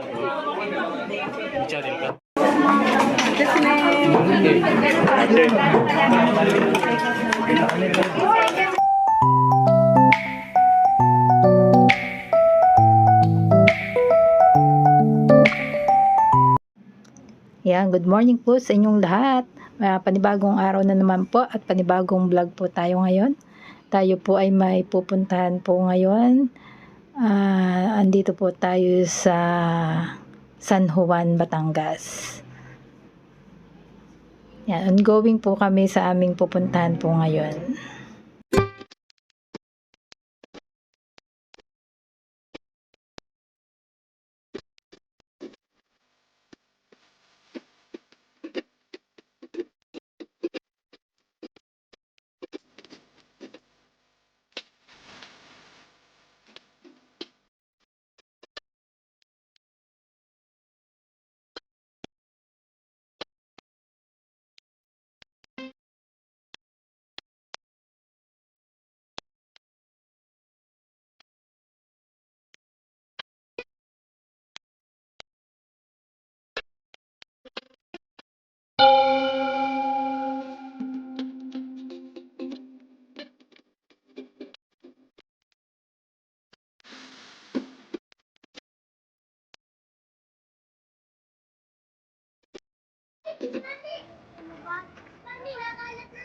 Yan, good morning po sa inyong lahat. Panibagong araw na naman po at panibagong vlog po tayo ngayon. Tayo po ay may pupuntahan po ngayon. Andito po tayo sa San Juan, Batangas. Yan, ongoing po kami sa aming pupuntahan po ngayon.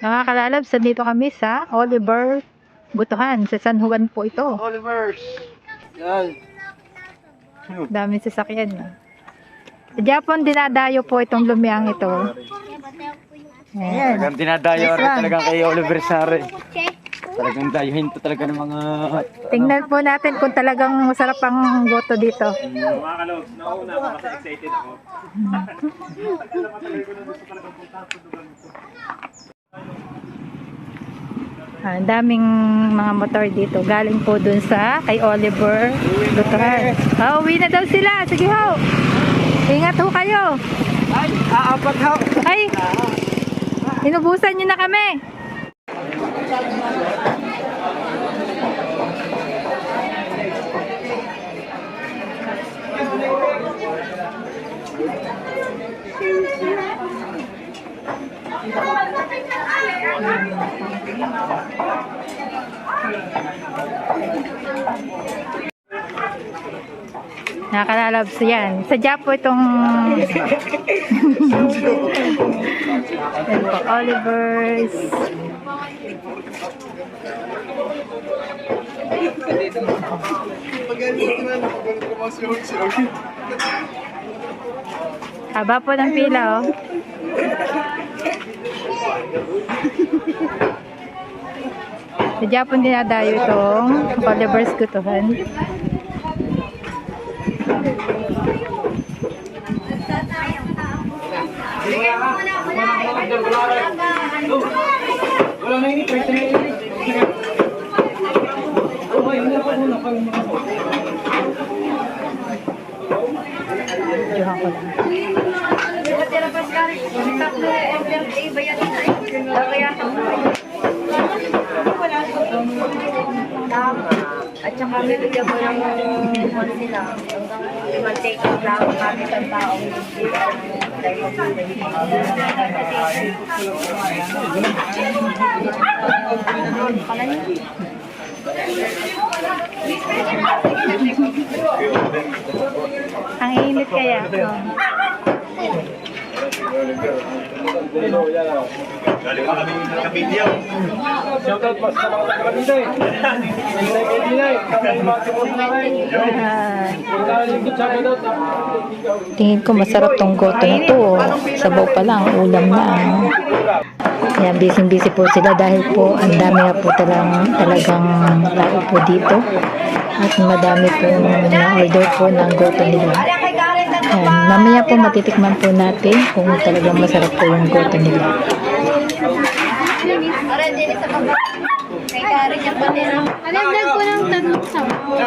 Mga kalalabs, dito kami sa Oliver Butuhan, sa San Juan po ito. Oliver's! Yan! Dami sasakyan. Sa Japon, dinadayo po itong lumiang ito. Ayan. Talagang dinadayo talagang kay Oliver Sare. Talagang dayuhin to talaga ng mga... Tingnan po natin kung talagang masarap ang goto dito. Mga kalog, nauna ako kasi excited ako. Ang daming mga motor dito. Galing po dun sa kay Oliver Butuhan. Uwi na daw sila. Sige ho. Ingat ho kayo. Ay! Aapat ho! Ay! Inubusan nyo na kami. Nakalalabs yan. Sadya po itong yan po, Oliver's. Haba po ng pila, oh. Sadya po dinadayo itong Oliver's Butuhan. Wala na ini, pwede na ini. Johan ko lang. At saka may bigyan mo ng one sila hanggang 5 take lang bakit ang taong Ang init kaya. Galing pa kami nagka-video. Shoutout pa sa mga taga-Kabinday. Tingin ko masarap tong goto na to. Sabaw pa lang, ulam na. Yan, busy po sila dahil po ang dami na po talagang tao po dito. At madami po na-order po ng goto nila. Yan, mamaya po matitikman po natin kung talagang masarap po yung goto nila. Alagdag ko ng tatlong sabaw.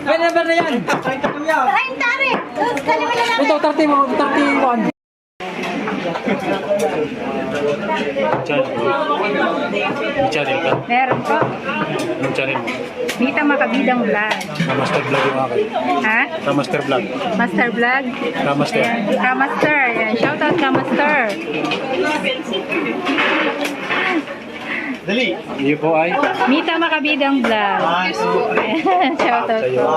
Kaya na ba na yan? Tarayin tari! Kaliwa na lang. Ito, 31. Channel ka? Meron po. Anong channel mo? Mita Makabidang Vlog. Kamaster Vlog yung akin. Ha? Kamaster Vlog. Master Vlog? Kamaster. Ayan, Kamaster. Ayan, shoutout Kamaster. Dali. Iyo po ay. Mita Makabidang Vlog. Ayan, shoutout po.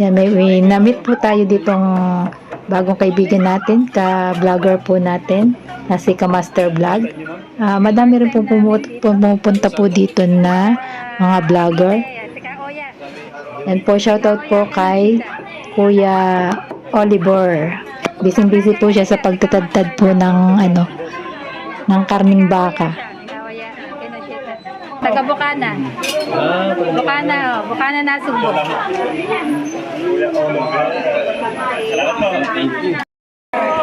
Yan, may na-meet po tayo ditong bagong kaibigan natin, ka-vlogger po natin, na si Kamaster Vlog. Madami rin po pumupunta po dito na mga vlogger. Yan po, shoutout po kay Kuya Oliver. Busy po siya sa pagtatadtad po ng ng karning baka. Taga Bukana. Bukana, Bukana na Subo. Thank you.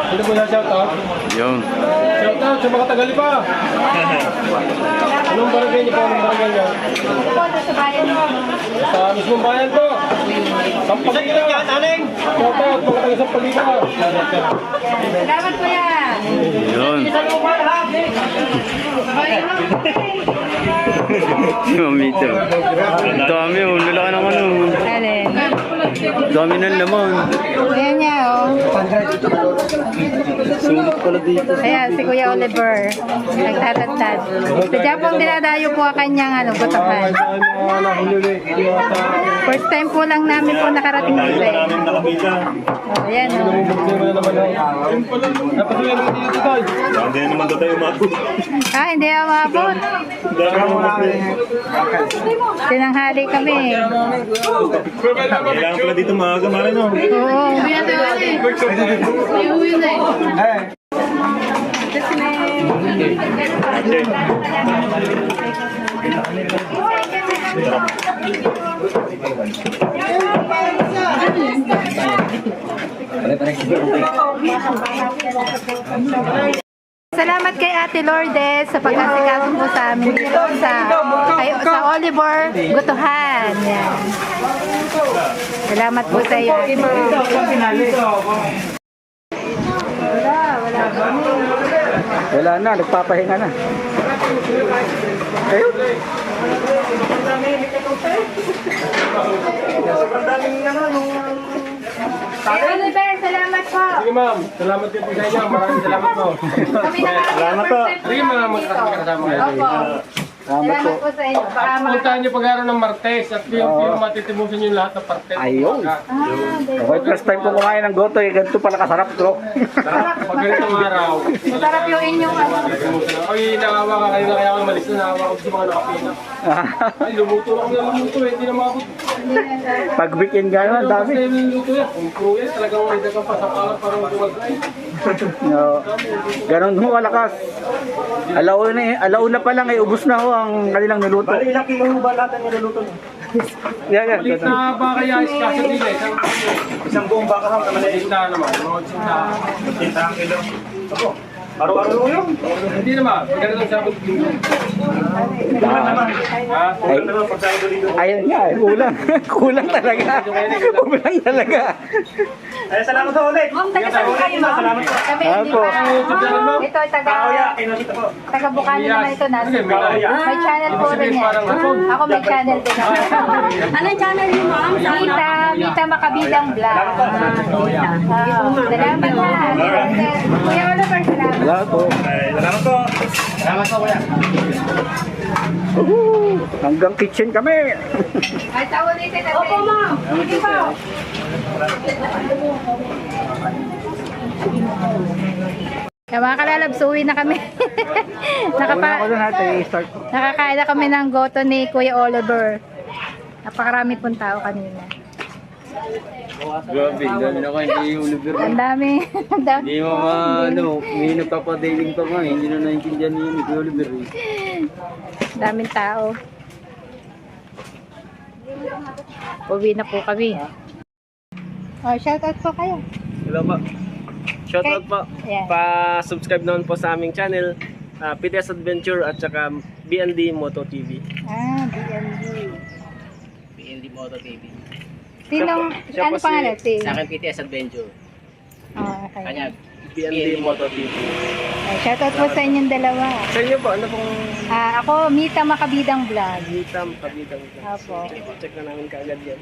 Ano po na shoutout? Yun. Shoutout sa mga Tagalipa. Anong barangay niyo po? Anong barangay niyo? Sa bayan mo. Sa mismong bayan po. Sampagita. Shoutout mga taga Sampagita. Salamat po yan. Yun. Mamito. Dami oh. Lalaki ng ano. Alin. Dami ng laman. Ayan niya, oh. Sulit pala dito. Ayan, si Kuya Oliver. Nagtatatad. Sadya pong dinadayo po ang kanyang gotohan. First time po lang namin po nakarating dito eh. Oh, ayan, oh. Hindi naman daw tayo umabot. Hindi ako maabot. Tinanghali kami. Kailangan pala dito maaga, Mara, no? Oo. Salamat kay Ate Lourdes sa pag-asikaso po sa amin dito sa Oliver Gutuhan. Yan. Salamat po sa iyo. Wala na. Nagpapahinga na. Kayo? Oliver, salamat po. Sige ma'am, salamat din po sa inyo. Maraming salamat po. Kami Salamat po. Sige ma'am, magkakasama kayo. Opo. Salamat po sa inyo. Baka Puntahan niyo pag-araw ng Martes at yung matitimusin yung lahat ng parte. Ayun. Okay, first time ko kumain ng goto, ganito pala kasarap to. Pag ganitong araw, masarap yung inyong ay nakawa ka kayo na kaya ako malis na nakawa ko sa mga nakapina. Ay, lumuto ako na lumuto eh, hindi na makabot. Pag weekend gano'n, ang dami. Basta yung luluto yan, kung pro yan, talagang may dagang pasakalan para magumagay. No. Ganon mo kalakas. Alauna pa lang ay ubos na ho ang kanilang niluto. Bali, ilang kilo ba lahat ang niluluto niyo? Yan. Maliit na ba kaya iskasa din eh? Isang buong baka ham na maliit na naman, mga 80 kilo. Ako, araw-araw yun. Hindi naman, pagkano lang sabot dito. Ha? Ay, ayun nga, kulang. Kulang talaga. Kulang talaga. Ay, salamat po ulit. Ma'am, taga saan kayo, ma'am? Salamat po. Kami, Ako. Ito ay taga Kinusita po. Bukana naman ito na. Sige, May channel po rin yan. Ako may channel din ako. Anong channel niyo, ma'am? Mita Makabidang Vlog. Salamat na. Kuya Oliver, salamat. Wala po. Salamat po. Salamat po, kuya. Hanggang kitchen kami. Ay, tawo dito natin. Opo, ma'am. Hindi po. Kaya mga kalalabs, uwi na kami. Una ko na natin i-start. Nakakain na kami ng goto ni Kuya Oliver. Napakarami pong tao kanina. Grabe. Dami na kayo kay Oliver. Ang dami. Ang dami. Hindi mo may nagpapadailing pa nga. Hindi na naintindihan niyo ni Kuya Oliver. Daming tao. Uwi na po kami. Oh, shout out po kayo. Hello po. Shoutout po. Ayan. Pa-subscribe naman po sa aming channel, PTS Adventure at saka BND Moto TV. BND. BND Moto TV. Sinong, ano pangalan? Sa akin PTS Adventure. Oh, okay. Kanya BND Moto TV. Shoutout po sa inyong dalawa. Sa inyo po, ano pong Ako, Mita Makabidang Vlog. Vitam Kabitang? Apo. Check na namin kaagad yan.